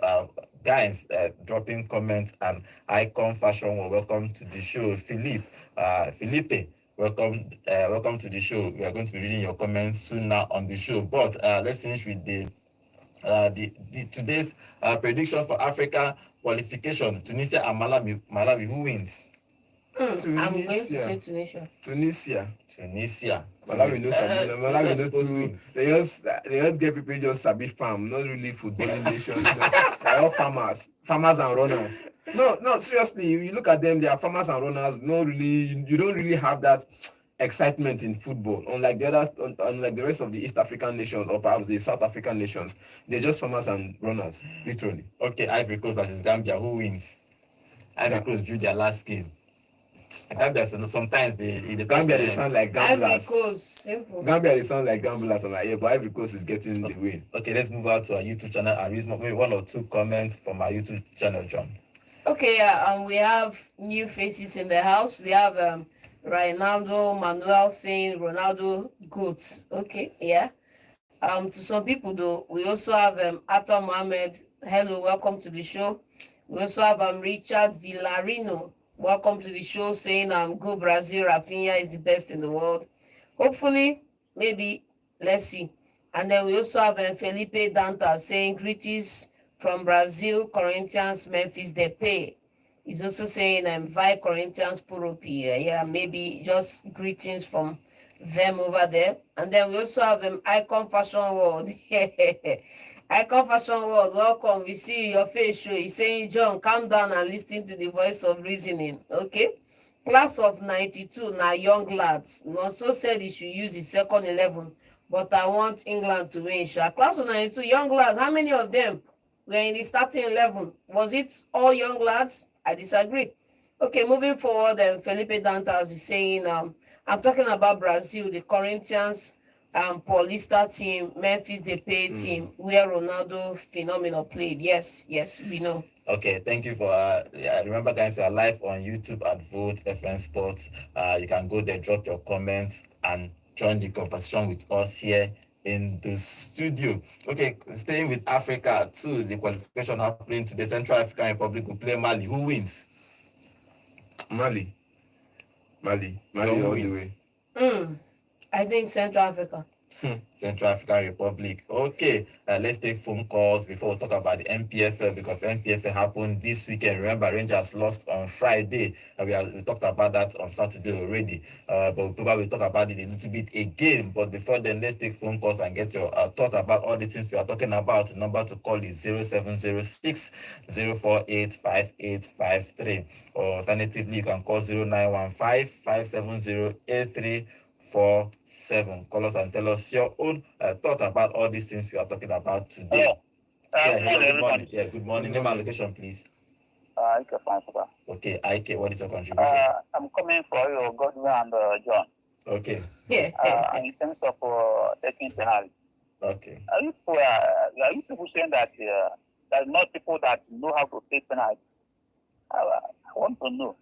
A: guys dropping comments and Icon Fashion. Well, welcome to the show. Felipe, welcome to the show. We are going to be reading your comments soon now on the show. But let's finish with the today's prediction for Africa Qualification. Tunisia and Malawi. Who wins?
C: I'm going to say Tunisia.
D: Tunisia.
B: Malawi no sabi. Malawi no
A: supposed to
B: too.
A: win.
B: They just get people just sabi farm, not really footballing nation. They're all farmers and runners. No, seriously. You look at them, they are farmers and runners. No, really, you don't really have that excitement in football. Unlike the rest of the East African nations or perhaps the South African nations, they're just farmers and runners, literally.
A: Okay, Ivory Coast versus Gambia. Who wins? Ivory Coast drew their last game. Gambia sometimes the
B: Gambia they sound like gamblers.
C: Ivory Coast, simple.
B: Gambia they sound like gamblers. I'm like, yeah, but Ivory Coast is getting the win.
A: Okay, let's move out to our YouTube channel and read maybe one or two comments from our YouTube channel, John.
C: Okay, we have new faces in the house. We have Ronaldo Manuel saying Ronaldo goats. Okay, yeah. To some people though, we also have Atta Mohammed. Hello, welcome to the show. We also have Richard Villarino. Welcome to the show, saying go Brazil, Rafinha is the best in the world. Hopefully, maybe, let's see. And then we also have Felipe Danta saying greetings from Brazil, Corinthians, Memphis Depay. He's also saying Vi Corinthians Puropi. Yeah, maybe just greetings from them over there. And then we also have Icon Fashion World. Icon Fashion World, welcome. We see your face show. He's saying, John, calm down and listen to the voice of reasoning. Okay? Class of 92, now young lads. Nonso said he should use his second 11, but I want England to win. Class of 92, young lads, how many of them were in the starting 11? Was it all young lads? I disagree. Okay, moving forward, Felipe Dantas is saying, I'm talking about Brazil, the Corinthians, Paulista team, Memphis Depay team, where Ronaldo phenomenal played. Yes, we know.
A: Okay, thank you for remember guys, we are live on YouTube at Vote FN Sports. You can go there, drop your comments and join the conversation with us here in the studio. Okay, staying with Africa too, the qualification happening to the Central African Republic will play Mali. Who wins?
B: Mali all the way.
C: I think Central Africa.
A: Central African Republic. Okay, let's take phone calls before we talk about the MPFL, because MPFL happened this weekend. Remember, Rangers lost on Friday. We talked about that on Saturday already, but we'll probably talk about it a little bit again. But before then, let's take phone calls and get your thoughts about all the things we are talking about. The number to call is 0706 048 5853, or alternatively, you can call 0915 570 8347. Call us and tell us your own thought about all these things we are talking about today. Hello, good morning. Yeah, good morning. Name and location, please. Okay, Ike, what is your contribution?
E: I'm coming for you, Godwin and John.
A: Okay.
E: In terms of taking penalty.
A: Okay.
E: Are you people saying that there's not people that know how to take penalty? I want to know,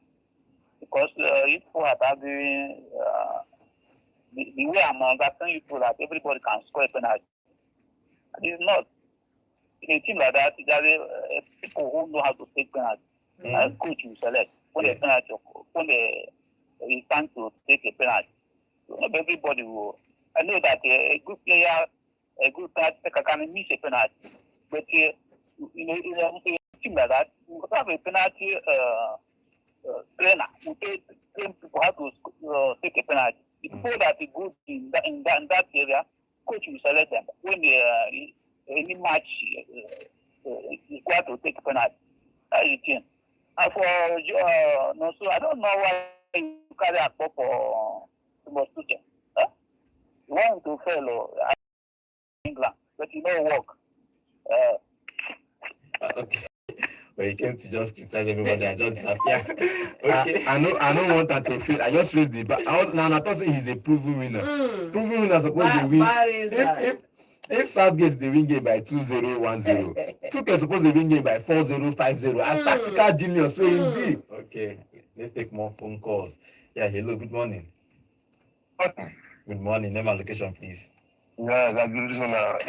E: because if people are arguing. The way I'm understanding people that everybody can score a penalty. It's not. In a team like that, there are people who know how to take penalty. As coach will select when the penalty, when it's time to take a penalty. So not everybody will. I know that a good player, a good penalty taker can miss a penalty, but in a team like that, you have a penalty trainer who train people how to take a penalty. The people that are good in that area, coach will select them when any match is required to take penalty. That's the thing. And for no, so I don't know why you carry a pop for Tuchel. You want to fail England, but you don't work.
A: Okay. But you came to just criticize everybody and just disappear. Okay.
B: I don't want that to fail. I just raised the bar. Now I thought he's a proven winner. Proven winner supposed to win. If Southgate they win game by 2-0, 1-0, Tuchel supposed to win game by 4-0, 5-0. As tactical genius, so indeed.
A: Okay, let's take more phone calls. Yeah, hello, good morning. Good morning. Name and location, please.
F: Yeah, that's good.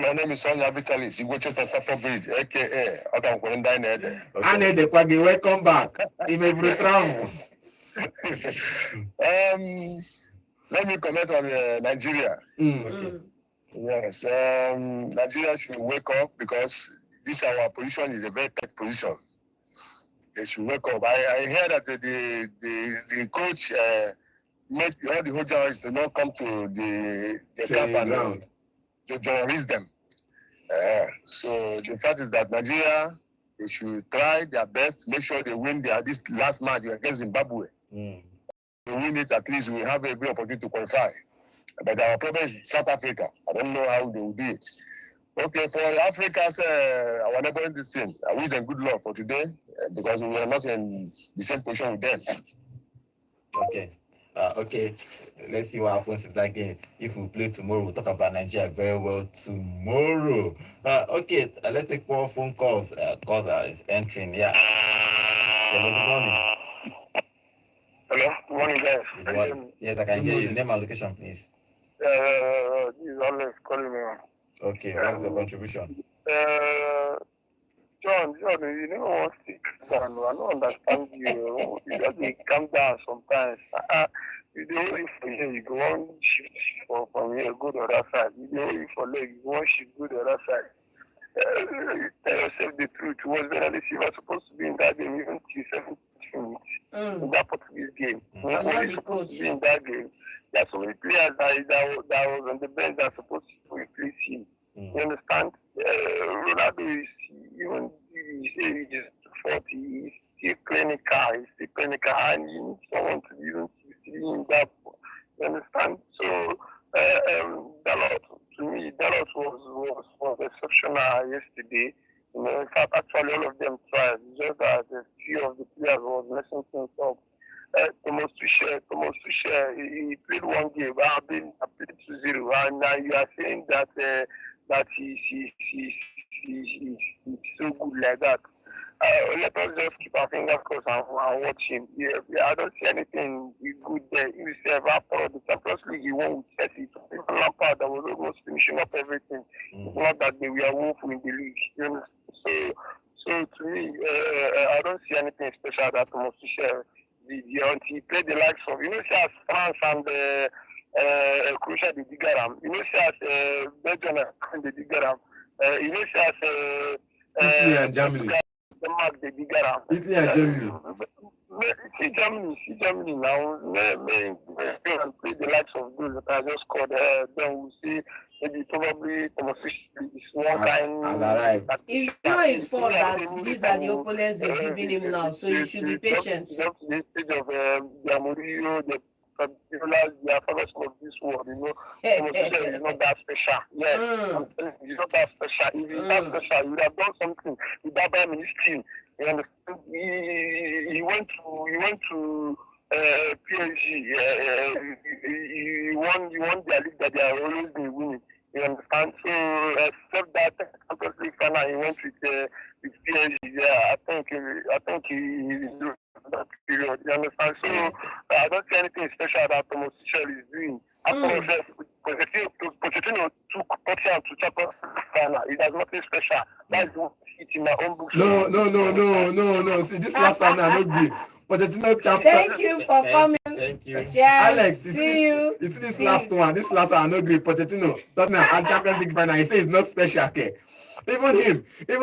F: My name is Sonia Vitalis. You go just on Stafford Bridge, aka Adam Kwendine.
B: Anede Kwagi, welcome back. In every travel.
F: Let me comment on Nigeria.
A: Okay.
F: Yes, Nigeria should wake up, because this our position is a very tight position. they should wake up. I hear that the coach made all the whole journalists to not come to the camp
B: ground
F: to journalist them. So the fact is that Nigeria, they should try their best, make sure they win this last match against Zimbabwe.
D: Mm.
F: If we win it, at least we have a good opportunity to qualify. But our problem is South Africa. I don't know how they will do it. Okay, for Africa's our neighboring this team, I wish them good luck for today because we are not in the same position with them.
D: Okay. Okay, let's see what happens in that game. If we play tomorrow, we'll talk about Nigeria very well tomorrow. Okay, let's take more phone calls. Cause is entering. Yeah. Hello, good morning.
F: Hello, good morning, guys.
D: Good morning. Yes, I can hear you. Name and location, please.
F: This is Alex calling me.
D: Okay, what's your contribution?
F: John, you never want to speak down. I don't understand you. You just calm down sometimes. You do it for here, you go on shift from here, go to the other side. You do it for leg, you go on shift, go to the other side. Tell yourself the truth. Was the receiver supposed to be in that game even till 17 minutes? In that Portuguese game.
C: I'm not the coach.
F: To be in that game. There are so many players that was on the bench that are supposed to replace him. You understand? Ronaldo is even he's 40, he's still playing a car, and you need someone to even see him that. You understand? So Dalot, to me, Dalot was exceptional yesterday. In fact, actually all of them tried. Just that a few of the players was messing things up. Thomas Tuchel, he played one game, I played 2-0, and now you are saying that he's so good like that. Let us just keep our fingers crossed and watch him. Yeah, I don't see anything good there. You see, after the Champions League, he won with Chelsea. Even Lampard that was almost finishing up everything. It's not that they were woeful in the league. You know? So to me, I don't see anything special that Thomas Tuchel did. He played the likes of, as France and Croatia, the Digaram. As Belgium and the Digaram. As
B: Italy and Germany.
F: Denmark, the Digaram.
B: Italy and Germany.
F: See Germany now. May play the likes of those that I just scored. Then we'll see maybe probably Thomas Tuchel is one kind.
B: Has arrived.
C: It's not his fault that these are the opponents you're giving him now, so you should be patient.
F: Up to the stage of the Murillo, the first of this world, Thomas Tuchel is not that special. Yeah, he's not that special. If he's that special, he would have done something with that Bayern Munich team. You understand? He went to PSG. He won their league that they are always been winning. You understand? So except that Champions League final, he went with PSG. Yeah, I think he that period. You understand? So I don't see anything special that Thomas Tuchel is doing. After Pochettino took Tottenham to Champions League final. It has nothing special. That's what it's in my own book.
B: No. See, this last one I not good. Pochettino champion.
C: Thank you for coming.
D: Thank you.
C: Yes,
B: Alex, you see this last one. This last one I not good. Pochettino Tottenham and Champions League final. He says it's not special. Okay. Even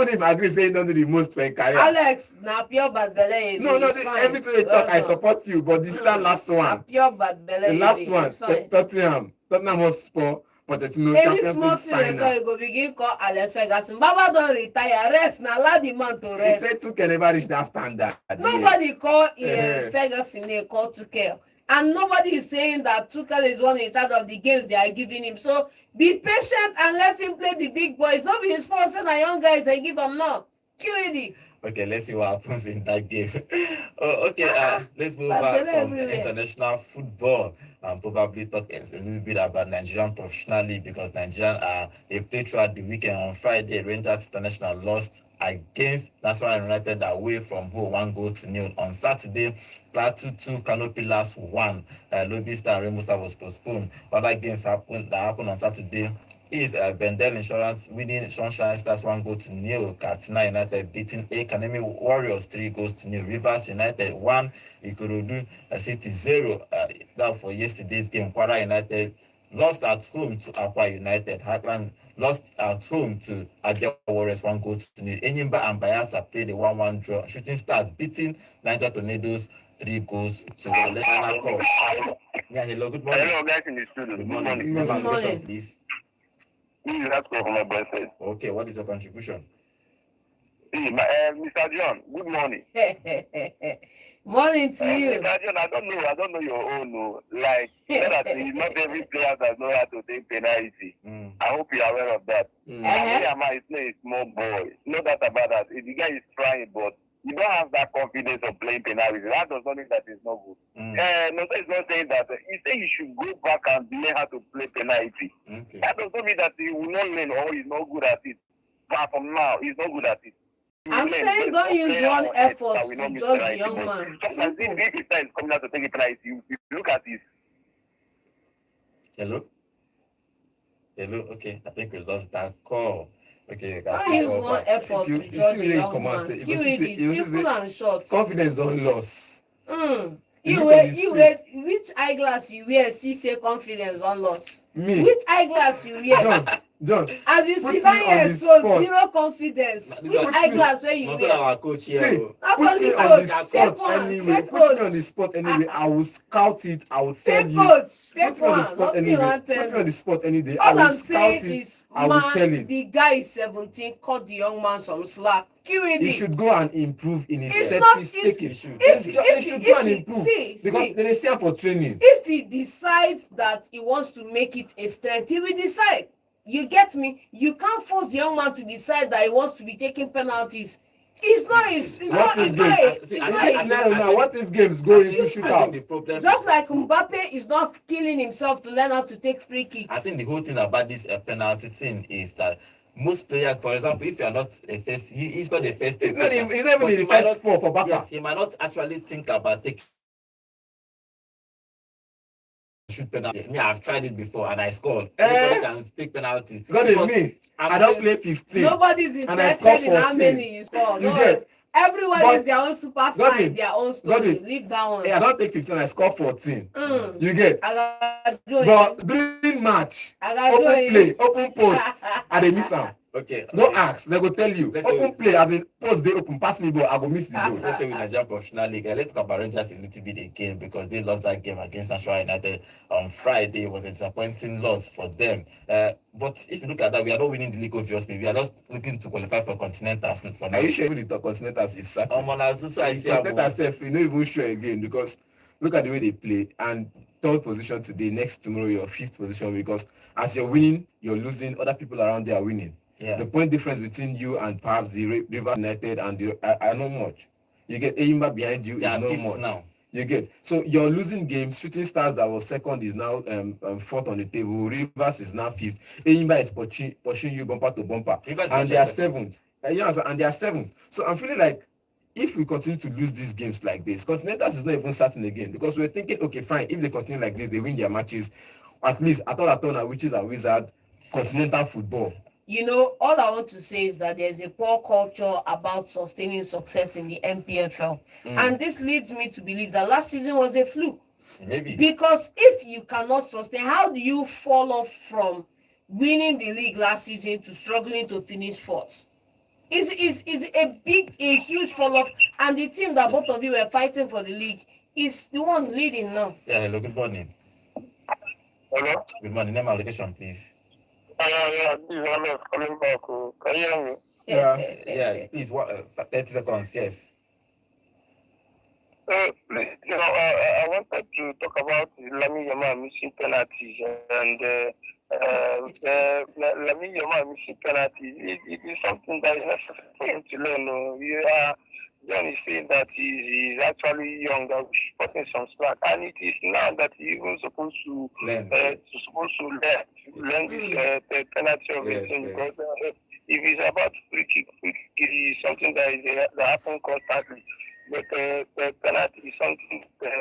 B: him agree saying don't do the most for a career.
C: Alex, na pure bad belly.
B: No, everything they talk, I support you, but this is that last one.
C: Pure bad belly.
B: The last one, Tottenham Hotspur, Pochettino Champions League final.
C: You go begin call Alex Ferguson. Baba don't retire. Rest now. Allow the man to
B: He
C: rest.
B: said Tuchel never reach that standard.
C: Nobody call Ferguson. They call Tuchel. And nobody is saying that Tuchel is one in charge of the games they are giving him. So be patient and let him play the big boys. Not be his fault. Say the young guys they give him now. QED.
D: Okay, let's see what happens in that game. Let's move on from international football and probably talk a little bit about Nigerian Professional League because Nigerian they played throughout the weekend. On Friday, Rangers International lost against National United away from home 1-0. On Saturday, Plateau 2, Canopy last 1. Lobby Star and Remo Star was postponed. Other games happened on Saturday. Is Bendel Insurance winning Sunshine Stars 1-0. Katsina United beating Academy Warriors 3-0. Rivers United 1. Ikorodu City 0. That for yesterday's game. Kwara United
A: lost at home to Akwa United. Heartland lost at home to Abia Warriors 1-0. Enyimba and Bayelsa played a 1-1 draw. Shooting Stars beating Niger Tornadoes 3-1. Let's now call. Yeah, hello, good morning.
F: Hello, guys in the studio.
A: Good morning.
B: Good
A: Name and
B: morning.
A: location, please.
F: This is Asco from my boyfriend.
A: Okay, what is your contribution?
F: Mr. John, good morning.
C: Morning to you.
F: Mr. John, I don't know your own. No. Like, that not every player does know how to take penalty. I hope you are aware of that. Yama is playing a small boy. No doubt about that. The guy is trying, but you don't have that confidence of playing penalty. That does not mean that it's not good. No, it's not saying that. He said you should go back and learn how to play penalty.
A: Okay.
F: That does not mean that he will not learn or he's not good at it. But from now, he's not good at it.
C: I'm saying don't use one effort to judge the young man.
F: Sometimes if he is coming out to take a penalty, you look at this.
A: Hello? Hello? Okay, I think we lost that call. Okay,
C: Don't use one effort to judge the young man. QED, simple and short.
B: Confidence don't loss.
C: Which eyeglass you wear see say confidence don loss?
B: Me.
C: Which eyeglass you wear?
B: John,
C: As you
B: put
C: sit
B: me
C: down
B: on
C: here
B: the
C: so
B: spot.
C: zero confidence. Which eyeglass wey you
A: Not
C: wear?
A: our coach here.
B: See,
A: oh.
C: Not
B: put
C: only
B: me on
C: coach,
B: the
C: fake
B: spot
C: one,
B: anyway.
C: fake
B: Put me
C: coach.
B: on the spot anyway. I will scout it. I will tell
C: Fake
B: you.
C: coach, fake
B: Put me on the
C: one,
B: spot
C: nothing
B: anyway.
C: wan tell
B: Put me on the spot any day. I
C: All
B: will
C: I'm
B: scout
C: saying
B: it.
C: is,
B: I will tell
C: man,
B: it.
C: the guy is 17, cut the young man some slack. QED.
B: He should go and improve in his
C: It's
B: set
C: not-
B: piece
C: it's-
B: taking.
A: He should.
B: He should go and improve
C: see,
B: because they see him for training.
C: if he decides that he wants to make it a strength, he will decide. You get me? You can't force the young man to decide that he wants to be taking penalties. It's not
B: What if games go into shootout?
A: The problem
C: just like Mbappe is not killing himself to learn how to take free kicks.
A: I think the whole thing about this penalty thing is that most players, for example, if you are not a first, he's not the first.
B: He's not even in the first four for Baka.
A: Yes, he might not actually think about taking shoot penalty. Me, I've tried it before and I scored. Anybody can take penalty.
B: God in me, I don't play 15.
C: Nobody's
B: And I score
C: interested in how
B: 14.
C: many you score.
B: You
C: No,
B: get?
C: everyone
B: But-
C: is their own superstar
B: Got
C: in
B: it.
C: their own
B: Got
C: story.
B: it.
C: Leave that one.
B: Hey, I don't take 15, I score 14. You get?
C: I got joy.
B: But during match,
C: I got
B: open
C: joy.
B: play, open post, I dey miss am.
A: Okay.
B: No ask, they go tell you.
A: Let's
B: Open
A: go.
B: play as in post dey open, pass me ball, I go miss the goal.
A: Let's stay with Nigerian Professional League. Let's talk about Rangers a little bit again because they lost that game against National United on Friday. It was a disappointing loss for them. But if you look at that, we are not winning the league, obviously. We are just looking to qualify for Continentals for now.
B: Are you sure even the Continentals is certain?
A: I see
B: Continentals sef, you no even sure again because look at the way they play and third position today, next tomorrow you're fifth position because as you're winning, you're losing, other people around there are winning.
A: Yeah.
B: The point difference between you and perhaps the River United and the are not much. You get Eyimba behind you is not much.
A: Now.
B: You get so you're losing games. Shooting Stars that was second is now fourth on the table. Rivers is now fifth. Eyimba is pushing you bumper to bumper, and they are seventh. You understand? And they are seventh. So I'm feeling like if we continue to lose these games like this, Continentals is not even starting again because we're thinking, okay, fine, if they continue like this, they win their matches. At least at all, witches and wizard, continental football.
C: You know, all I want to say is that there's a poor culture about sustaining success in the MPFL. And this leads me to believe that last season was a fluke.
A: Maybe.
C: Because if you cannot sustain, how do you fall off from winning the league last season to struggling to finish fourth? Is a huge fall off, and the team that both of you were fighting for the league is the one leading now.
A: Yeah, hello, good morning.
F: Hello?
A: Good morning. Name and location, please.
F: Yeah, this is Alex calling back. Can you hear me?
A: Yeah, please, 30 seconds, yes.
F: Please, I wanted to talk about Lamine Yamal missing penalties and Lamine Yamal missing penalties. It is something that is necessary for him to learn. John is saying that he's actually young, that we should put in some slack, and it is now that he's even supposed to learn the penalty of it, because if it's about free kick is something that happens constantly. But the penalty is something that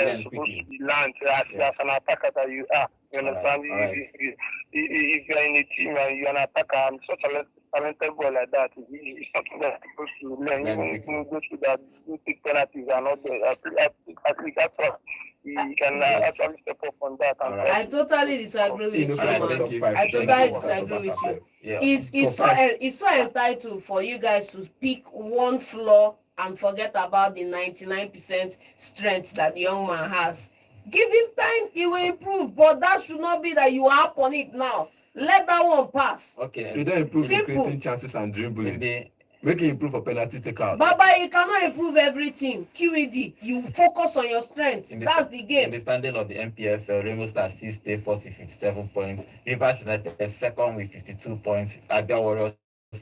F: is supposed to be learned as an attacker that you are. You understand? If you're in a team and you're an attacker and such a talented boy like that, it's something that you're supposed to learn. Even those who that do take penalties are not there. At least that's what he can actually step up on that. And
A: Alright.
C: I totally disagree with you,
A: Alright,
C: man.
A: thank you.
C: I totally
A: Thank you.
C: disagree with you.
A: Yeah.
C: It's so entitled for you guys to pick one flaw and forget about the 99% strength that the young man has. Give him time, he will improve, but that should not be that you are up on it now. Let that one pass.
A: Okay.
D: You don't improve in
C: Simple.
D: creating chances and dribbling.
A: In the
D: Make him improve for penalty takeout.
C: Baba, you cannot improve everything. QED, you focus on your strengths. That's the game.
A: In the standing of the MPFL, Rainbow Stars still stay first with 57 points. Rivers United second with 52 points. Abia Warriors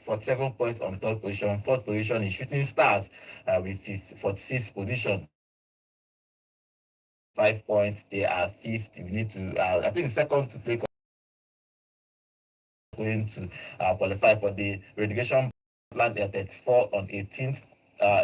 A: 47 points on third position. Fourth position is Shooting Stars with 46 position. 5 points. They are fifth. We need to, I think, second to play going to qualify for the relegation. Land at 34 on 18th.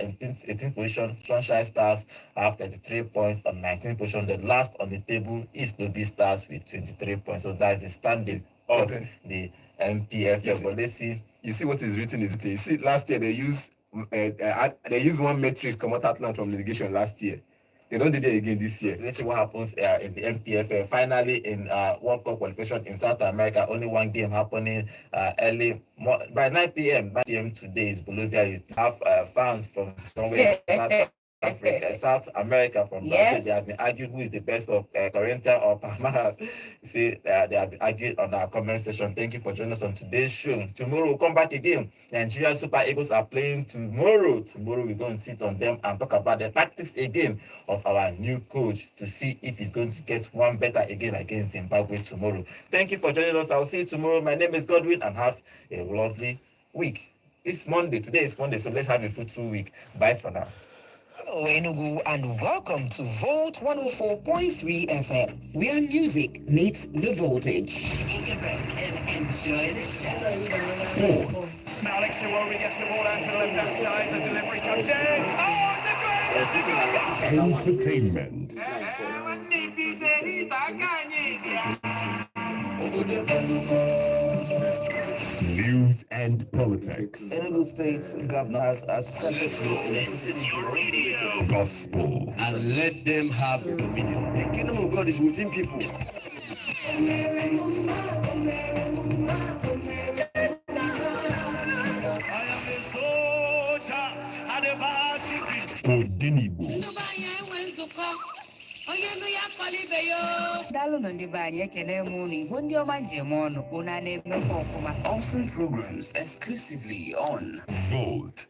A: In 18th position, Sunshine Stars have 33 points on 19th position. The last on the table is Lobby Stars with 23 points. So that's the standing of the MPFL. But let's see.
D: You see what is written is you see last year they used one matrix come out Atlant from litigation last year. They don't do that again this year.
A: So let's see what happens in the MPFL. Finally, in World Cup qualification in South America, only one game happening early by 9 p.m. 9 p.m. today is Bolivia. You have fans from somewhere South Africa, South America, from Brazil.
C: Yes.
A: They have been arguing who is the best of Corinthians or Palmeiras. See, they have been arguing on our comment section. Thank you for joining us on today's show. Tomorrow we'll come back again. Nigerian Super Eagles are playing tomorrow. Tomorrow we're going to sit on them and talk about the tactics again of our new coach to see if he's going to get one better again against Zimbabwe tomorrow. Thank you for joining us. I'll see you tomorrow. My name is Godwin, and have a lovely week. It's Monday. Today is Monday, so let's have a fruitful week. Bye for now.
G: Hello, Enugu, and welcome to Volt 104.3 FM, where music meets the voltage. Take a break and enjoy the show.
H: Alex Iwobi gets the ball out to the left-hand side. The delivery comes in. Oh, it's a great
I: Entertainment. News and politics.
G: Enugu State's governor has surfaced
I: Gospel.
G: and let them have dominion. The kingdom of God is within people.
I: Odinibo.
G: Awesome programs exclusively on
I: Volt